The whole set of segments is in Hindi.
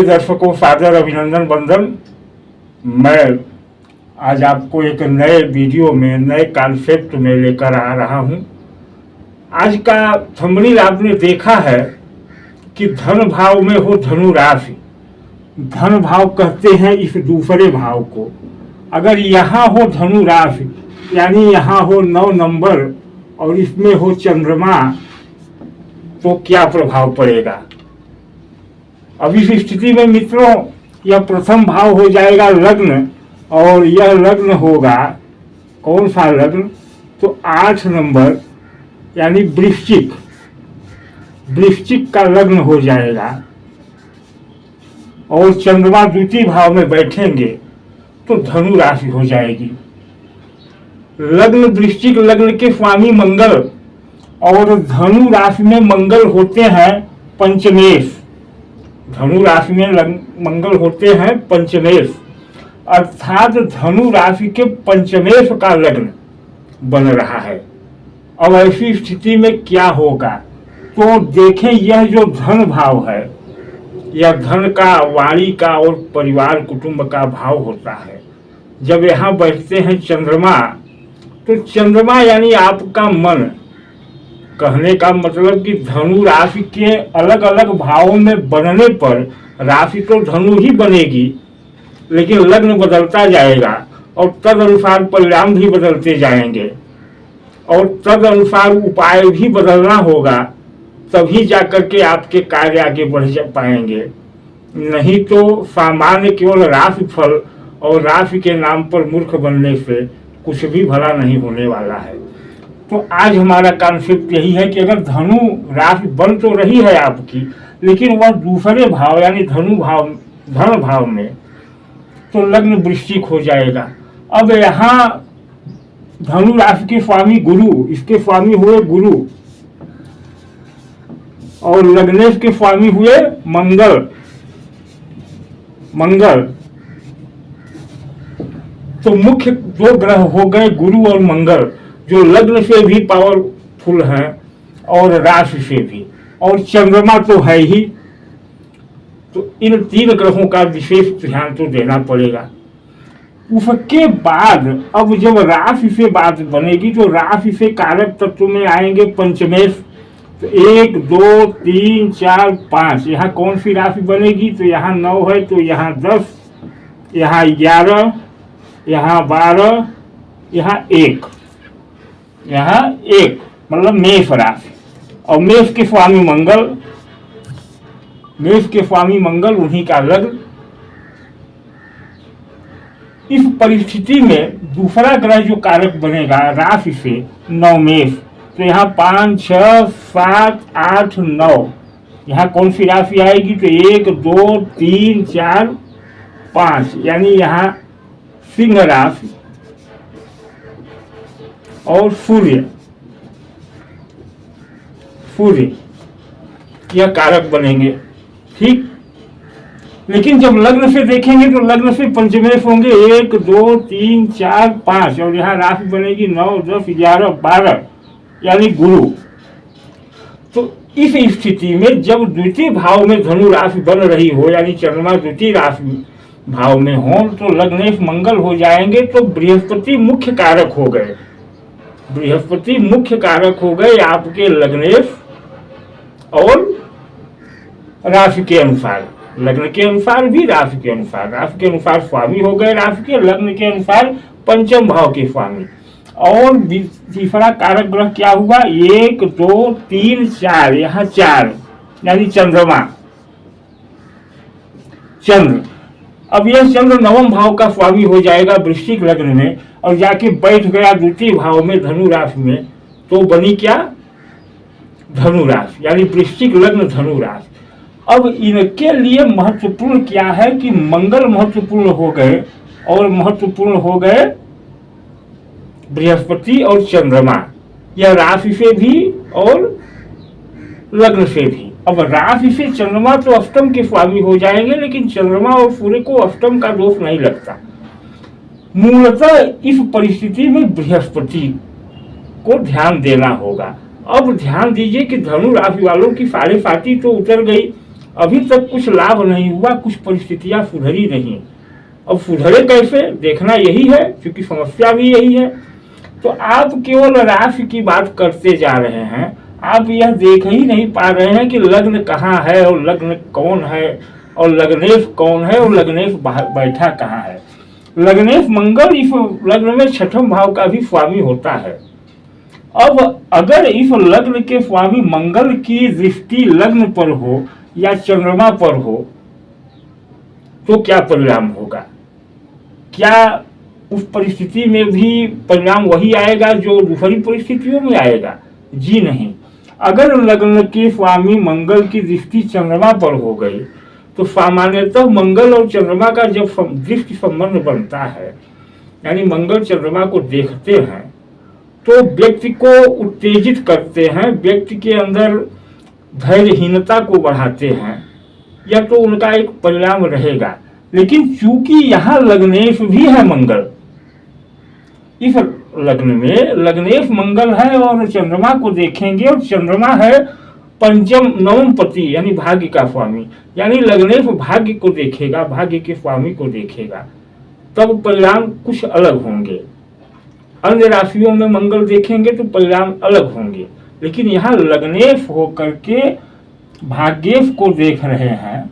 दर्शकों सादर अभिनंदन वंदन। मैं आज आपको एक नए वीडियो में नए कॉन्सेप्ट में लेकर आ रहा हूं। आज का थंबनेल आपने देखा है कि धन भाव में हो धनु राशि। धन भाव कहते हैं इस दूसरे भाव को। अगर यहाँ हो धनु राशि यानी यहाँ हो 9 नंबर और इसमें हो चंद्रमा, तो क्या प्रभाव पड़ेगा। अब इस स्थिति में मित्रों यह प्रथम भाव हो जाएगा लग्न, और यह लग्न होगा कौन सा लग्न, तो 8 नंबर यानी वृश्चिक। वृश्चिक का लग्न हो जाएगा और चंद्रमा द्वितीय भाव में बैठेंगे तो धनु राशि हो जाएगी। लग्न वृश्चिक लग्न के स्वामी मंगल, और धनु राशि में मंगल होते हैं पंचमेश। धनु राशि में मंगल होते हैं पंचमेश, अर्थात धनु राशि के पंचमेश का लग्न बन रहा है। अब ऐसी स्थिति में क्या होगा, तो देखें यह जो धन भाव है यह धन का, वाणी का और परिवार कुटुंब का भाव होता है। जब यहाँ बैठते हैं चंद्रमा, तो चंद्रमा यानी आपका मन, कहने का मतलब कि धनु राशि के अलग अलग भावों में बनने पर राशि तो धनु ही बनेगी, लेकिन लग्न बदलता जाएगा और तद अनुसार परिणाम भी बदलते जाएंगे और तद अनुसार उपाय भी बदलना होगा, तभी जाकर के आपके कार्य आगे बढ़ पाएंगे। नहीं तो सामान्य केवल राशि फल और राशि के नाम पर मूर्ख बनने से कुछ भी भला नहीं होने वाला है। तो आज हमारा कॉन्सेप्ट यही है कि अगर धनु राशि बन तो रही है आपकी, लेकिन वह दूसरे भाव यानी धनु भाव, धन भाव में, तो लग्न वृश्चिक हो जाएगा। अब यहाँ धनु राशि के स्वामी गुरु, इसके स्वामी हुए गुरु, और लग्नेश के स्वामी हुए मंगल। तो मुख्य 2 ग्रह हो गए गुरु और मंगल, जो लग्न से भी पावरफुल हैं और राशि से भी, और चंद्रमा तो है ही। तो इन 3 ग्रहों का विशेष ध्यान तो देना पड़ेगा। उसके बाद अब जब राशि से बात बनेगी तो राशि से कारक तत्व में आएंगे पंचमेश। तो 1 2 3 4 5, यहाँ कौन सी राशि बनेगी, तो यहाँ 9 है, तो यहाँ 10, यहाँ 11, यहाँ 12, यहाँ 1, यहाँ 1 मतलब मेष राशि। और मेष के स्वामी मंगल, मेष के स्वामी मंगल उन्हीं का लग्न। इस परिस्थिति में दूसरा ग्रह जो कारक बनेगा राशि से 9 मेष, तो यहाँ 5 6 7 8 9, यहाँ कौन सी राशि आएगी, तो 1 2 3 4 5 यानी यहाँ सिंह राशि और सूर्य यह कारक बनेंगे। ठीक, लेकिन जब लग्न से देखेंगे तो लग्न से पंचमेश होंगे 1 2 3 4 5, और यहाँ राशि बनेगी 9 10 11 12 यानी गुरु। तो इस स्थिति में जब द्वितीय भाव में धनु राशि बन रही हो यानी चंद्रमा द्वितीय राशि भाव में हो, तो लग्नेश मंगल हो जाएंगे। तो बृहस्पति मुख्य कारक हो गए, बृहस्पति मुख्य कारक हो गए आपके लग्नेश और राशि के अनुसार, लग्न के अनुसार भी राशि के अनुसार स्वामी हो गए राशि के, लग्न के अनुसार पंचम भाव के स्वामी। और तीसरा कारक ग्रह क्या हुआ, 1 2 3 4, यहाँ 4 यानी चंद्रमा, चंद्र। अब यह चंद्र 9वें भाव का स्वामी हो जाएगा वृश्चिक लग्न में, और जाके बैठ गया द्वितीय भाव में धनु राशि में, तो बनी क्या, धनु राशि यानी वृश्चिक लग्न धनु राशि। अब इनके लिए महत्वपूर्ण क्या है कि मंगल महत्वपूर्ण हो गए, और महत्वपूर्ण हो गए बृहस्पति और चंद्रमा, यह राशि से भी और लग्न से भी। अब राशि से चंद्रमा तो अष्टम के स्वामी हो जाएंगे, लेकिन चंद्रमा और सूर्य को अष्टम का दोष नहीं लगता। मूलतः इस परिस्थिति में बृहस्पति को ध्यान देना होगा। अब ध्यान दीजिए कि धनु राशि वालों की 7.5 तो उतर गई, अभी तक कुछ लाभ नहीं हुआ, कुछ परिस्थितियां सुधरी नहीं। अब सुधरे कैसे, देखना यही है, क्योंकि समस्या भी यही है। तो आप केवल राशि की बात करते जा रहे हैं, आप यह देख ही नहीं पा रहे हैं कि लग्न कहाँ है और लग्न कौन है और लग्नेश कौन है और लग्नेश बैठा कहाँ है। लग्नेश मंगल इस लग्न में छठम भाव का भी स्वामी होता है। अब अगर इस लग्न के स्वामी मंगल की दृष्टि लग्न पर हो या चंद्रमा पर हो तो क्या परिणाम होगा? क्या उस परिस्थिति में भी परिणाम वही आएगा जो दूसरी परिस्थितियों में आएगा? जी नहीं। अगर लग्न के स्वामी मंगल की दृष्टि चंद्रमा पर हो गई तो सामान्यतः मंगल और चंद्रमा का जब दृष्टि संबंध बनता है, यानी मंगल चंद्रमा को देखते हैं, तो व्यक्ति को उत्तेजित करते हैं, व्यक्ति के अंदर धैर्यहीनता को बढ़ाते हैं, यह तो उनका एक परिणाम रहेगा। लेकिन चूंकि यहाँ लग्नेश भी है मंगल, इस लग्न में लग्नेश मंगल है और चंद्रमा को देखेंगे, और चंद्रमा है पंचम नवम पति यानी भाग्य का स्वामी, यानी लग्नेश भाग्य को देखेगा, भाग्य के स्वामी को देखेगा, तब परिणाम कुछ अलग होंगे। अन्य राशियों में मंगल देखेंगे तो परिणाम अलग होंगे, लेकिन यहाँ लग्नेश होकर के भाग्येश को देख रहे हैं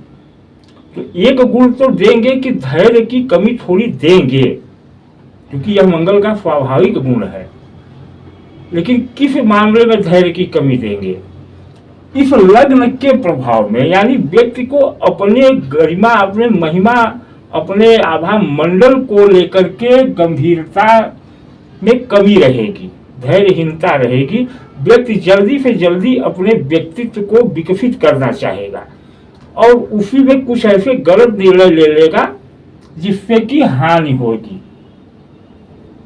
तो एक गुण तो देंगे कि धैर्य की कमी थोड़ी देंगे, क्योंकि यह मंगल का स्वाभाविक गुण है। लेकिन किस मामले में धैर्य की कमी देंगे? इस लग्न के प्रभाव में, यानी व्यक्ति को अपने गरिमा, अपने महिमा, अपने आभा मंडल को लेकर के गंभीरता में कमी रहेगी, धैर्यहीनता रहेगी। व्यक्ति जल्दी से जल्दी अपने व्यक्तित्व को विकसित करना चाहेगा और उसी में कुछ ऐसे गलत निर्णय ले लेगा जिससे कि हानि होगी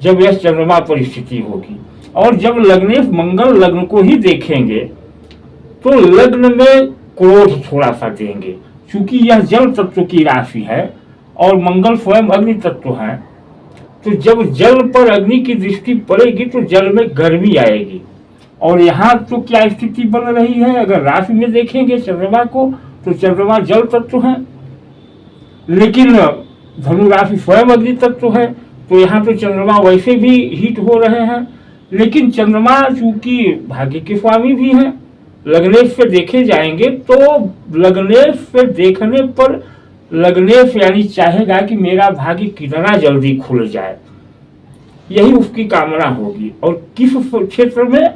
जब यह चंद्रमा परिस्थिति होगी। और जब लग्नेश मंगल लग्न को ही देखेंगे तो लग्न में क्रोध थोड़ा सा देंगे, क्योंकि यह जल तत्व की राशि है और मंगल स्वयं अग्नि तत्व है। तो जब जल पर अग्नि की दृष्टि पड़ेगी तो जल में गर्मी आएगी। और यहाँ तो क्या स्थिति बन रही है, अगर राशि में देखेंगे चंद्रमा को तो चंद्रमा जल तत्व है, लेकिन धनु राशि स्वयं अग्नि तत्व है, तो यहाँ तो चंद्रमा वैसे भी हीट हो रहे हैं। लेकिन चंद्रमा चूंकि भाग्य के स्वामी भी है, लग्नेश से देखे जाएंगे तो लग्नेश से देखने पर लग्नेश यानी चाहेगा कि मेरा भाग्य कितना जल्दी खुल जाए, यही उसकी कामना होगी। और किस क्षेत्र में?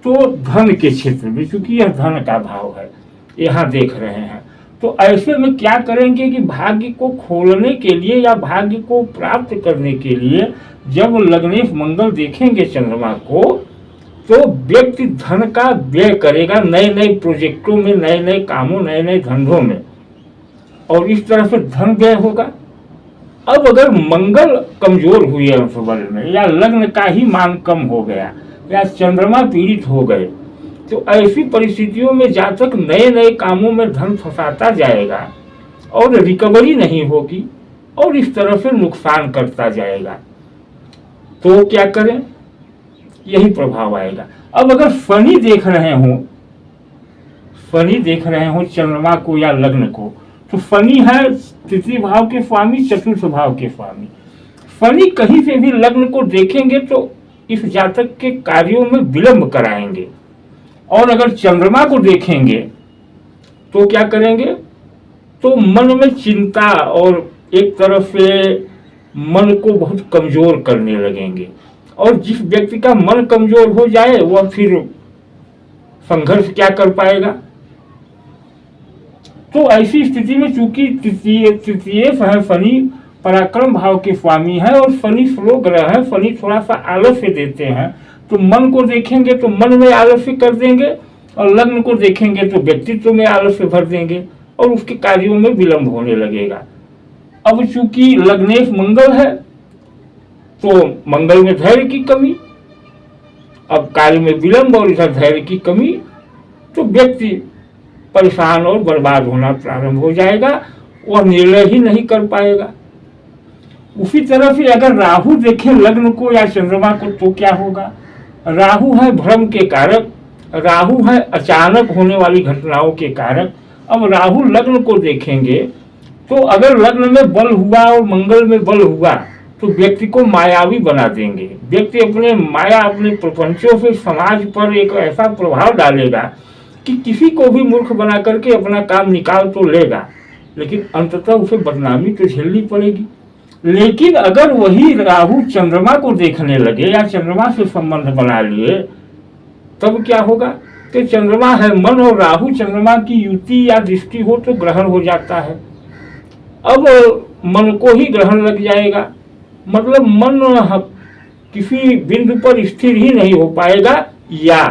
तो धन के क्षेत्र में, क्योंकि यह धन का भाव है, यहाँ देख रहे हैं। तो ऐसे में क्या करेंगे कि भाग्य को खोलने के लिए या भाग्य को प्राप्त करने के लिए जब लग्नेश मंगल देखेंगे चंद्रमा को तो व्यक्ति धन का व्यय करेगा, नए नए प्रोजेक्टों में, नए नए कामों, नए नए धंधों में, और इस तरह से धन व्यय होगा। अब अगर मंगल कमजोर हुए अंशबल में या लग्न का ही मान कम हो गया या चंद्रमा पीड़ित हो गए तो ऐसी परिस्थितियों में जातक नए नए कामों में धन फंसाता जाएगा और रिकवरी नहीं होगी और इस तरह से नुकसान करता जाएगा। तो क्या करें? यही प्रभाव आएगा। अब अगर शनि देख रहे हो चंद्रमा को या लग्न को, तो शनि है तृतीय भाव के स्वामी, चतुर्थ भाव के स्वामी। शनि कहीं से भी लग्न को देखेंगे तो इस जातक के कार्यों में विलंब कराएंगे, और अगर चंद्रमा को देखेंगे तो क्या करेंगे? तो मन में चिंता और एक तरफ से मन को बहुत कमजोर करने लगेंगे, और जिस व्यक्ति का मन कमजोर हो जाए वह फिर संघर्ष क्या कर पाएगा? तो ऐसी स्थिति में चूंकि तृतीय है शनि पराक्रम भाव के स्वामी है और शनि स्लो ग्रह है, शनि थोड़ा सा आलस्य देते हैं, तो मन को देखेंगे तो मन में आलस्य कर देंगे और लग्न को देखेंगे तो व्यक्तित्व में आलस्य भर देंगे और उसके कार्यों में विलंब होने लगेगा। अब चूंकि लग्नेश मंगल है तो मंगल में धैर्य की कमी, अब कार्य में विलंब और इधर धैर्य की कमी, तो व्यक्ति परेशान और बर्बाद होना प्रारंभ हो जाएगा, वह निर्णय ही नहीं कर पाएगा। उसी तरह से अगर राहु देखे लग्न को या चंद्रमा को तो क्या होगा? राहु है भ्रम के कारक, राहु है अचानक होने वाली घटनाओं के कारक, अब राहु लग्न को देखेंगे तो अगर लग्न में बल हुआ और मंगल में बल हुआ तो व्यक्ति को मायावी बना देंगे। व्यक्ति अपने माया अपने प्रपंचों से समाज पर एक ऐसा प्रभाव डालेगा कि किसी को भी मूर्ख बना करके अपना काम निकाल तो लेगा, लेकिन अंततः उसे बदनामी तो झेलनी पड़ेगी। लेकिन अगर वही राहु चंद्रमा को देखने लगे या चंद्रमा से संबंध बना लिए तब क्या होगा कि चंद्रमा है मन और राहु चंद्रमा की युति या दृष्टि हो तो ग्रहण हो जाता है। अब मन को ही ग्रहण लग जाएगा, मतलब मन किसी बिंदु पर स्थिर ही नहीं हो पाएगा या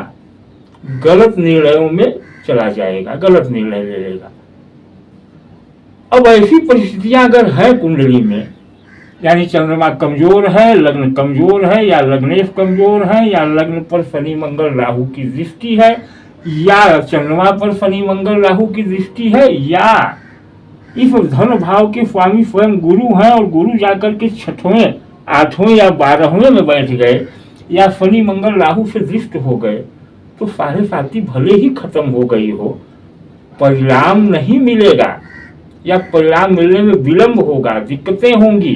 गलत निर्णयों में चला जाएगा, गलत निर्णय ले लेगा। अब ऐसी परिस्थितियां अगर है कुंडली में, यानी चंद्रमा कमजोर है, लग्न कमजोर है या लग्नेश कमजोर है या लग्न पर शनि मंगल राहु की दृष्टि है या चंद्रमा पर शनि मंगल राहु की दृष्टि है या इस धन भाव के स्वामी स्वयं गुरु हैं और गुरु जाकर के 6वें 8वें या 12वें में बैठ गए या शनि मंगल राहु से दृष्ट हो गए तो साढ़े साथी भले ही खत्म हो गई हो, परिणाम नहीं मिलेगा या परिणाम मिलने में विलंब होगा, दिक्कतें होंगी।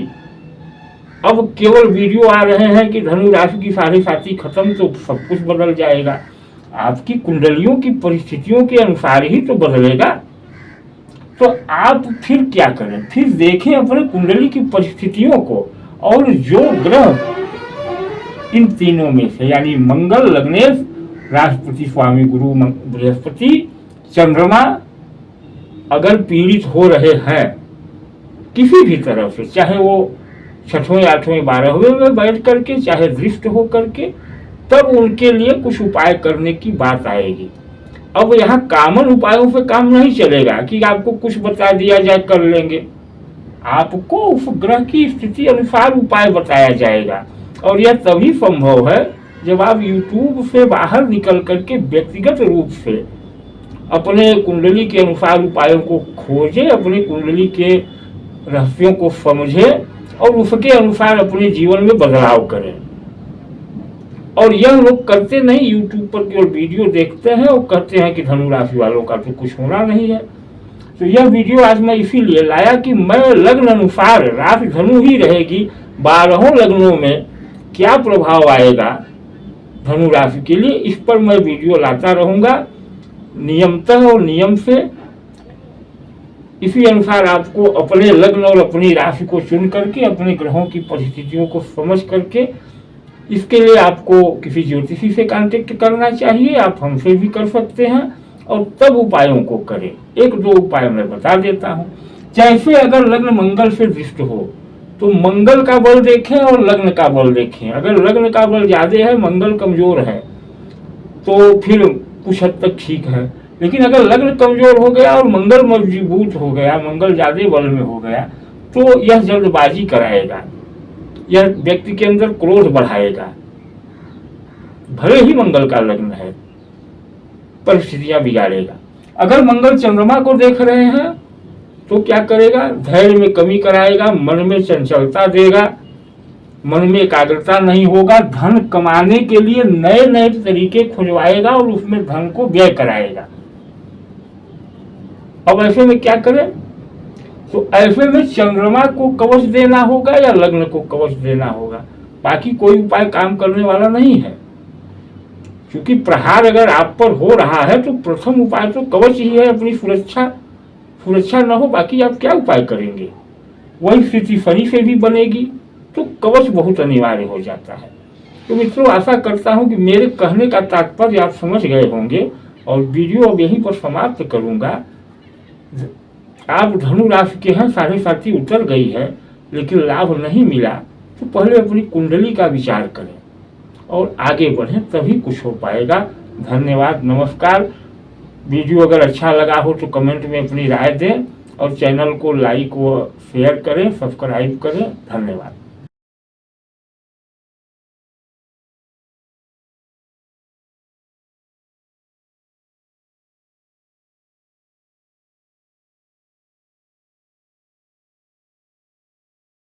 अब केवल वीडियो आ रहे हैं कि धनु राशि की साढ़े साथी खत्म तो सब कुछ बदल जाएगा। आपकी कुंडलियों की परिस्थितियों के अनुसार ही तो बदलेगा। तो आप फिर क्या करें, फिर देखें अपने कुंडली की परिस्थितियों को और जो ग्रह इन तीनों में से यानी मंगल लग्नेश राष्ट्रपति स्वामी गुरु बृहस्पति चंद्रमा अगर पीड़ित हो रहे हैं किसी भी तरह से, चाहे वो 6वें 8वें 12वें में बैठ करके चाहे दृष्ट हो करके, तब उनके लिए कुछ उपाय करने की बात आएगी। अब यहाँ कॉमन उपायों पे काम नहीं चलेगा कि आपको कुछ बता दिया जाए कर लेंगे, आपको उस ग्रह की स्थिति अनुसार उपाय बताया जाएगा। और यह तभी संभव है जब आप YouTube से बाहर निकल करके व्यक्तिगत रूप से अपने कुंडली के अनुसार उपायों को खोजें, अपनी कुंडली के रहस्यों को समझें और उसके अनुसार अपने जीवन में बदलाव करें। और यह लोग करते नहीं, YouTube पर केवल वीडियो देखते हैं और कहते हैं कि धनु राशि वालों का तो कुछ होना नहीं है। तो यह वीडियो आज मैं इसीलिए लाया कि मैं लग्न अनुसार राशि धनु ही रहेगी, 12 लग्नों में क्या प्रभाव आएगा धनु राशि के लिए, इस पर मैं वीडियो लाता रहूंगा नियमतः और नियम से। इसी अनुसार आपको अपने लग्न और अपनी राशि को चुन करके अपने ग्रहों की परिस्थितियों को समझ करके, इसके लिए आपको किसी ज्योतिषी से कांटेक्ट करना चाहिए, आप हमसे भी कर सकते हैं और तब उपायों को करें। 1-2 उपाय मैं बता देता हूँ। जैसे अगर लग्न मंगल से दृष्ट हो तो मंगल का बल देखें और लग्न का बल देखें। अगर लग्न का बल ज्यादा है, मंगल कमजोर है तो फिर कुछ हद तक ठीक है, लेकिन अगर लग्न कमजोर हो गया और मंगल मजबूत हो गया, मंगल ज्यादा बल में हो गया तो यह जल्दबाजी कराएगा, यह व्यक्ति के अंदर क्रोध बढ़ाएगा। भले ही मंगल का लग्न है, परिस्थितियां बिगाड़ेगा। अगर मंगल चंद्रमा को देख रहे हैं तो क्या करेगा, धैर्य में कमी कराएगा, मन में चंचलता देगा, मन में एकाग्रता नहीं होगा, धन कमाने के लिए नए नए तरीके खुजवाएगा और उसमें धन को व्यय कराएगा। अब ऐसे में क्या करें, तो ऐसे में चंद्रमा को कवच देना होगा या लग्न को कवच देना होगा, बाकी कोई उपाय काम करने वाला नहीं है। क्योंकि प्रहार अगर आप पर हो रहा है तो प्रथम उपाय तो कवच ही है, अपनी सुरक्षा न हो बाकी आप क्या उपाय करेंगे। वही स्थिति शनि से भी बनेगी तो कवच बहुत अनिवार्य हो जाता है। तो मित्रों, आशा करता हूं कि मेरे कहने का तात्पर्य आप समझ गए होंगे और वीडियो अब यहीं पर समाप्त करूंगा। आप धनु राशि के हैं, साढ़े साथी उतर गई है लेकिन लाभ नहीं मिला तो पहले अपनी कुंडली का विचार करें और आगे बढ़ें, तभी कुछ हो पाएगा। धन्यवाद, नमस्कार। वीडियो अगर अच्छा लगा हो तो कमेंट में अपनी राय दें और चैनल को लाइक व शेयर करें, सब्सक्राइब करें। धन्यवाद।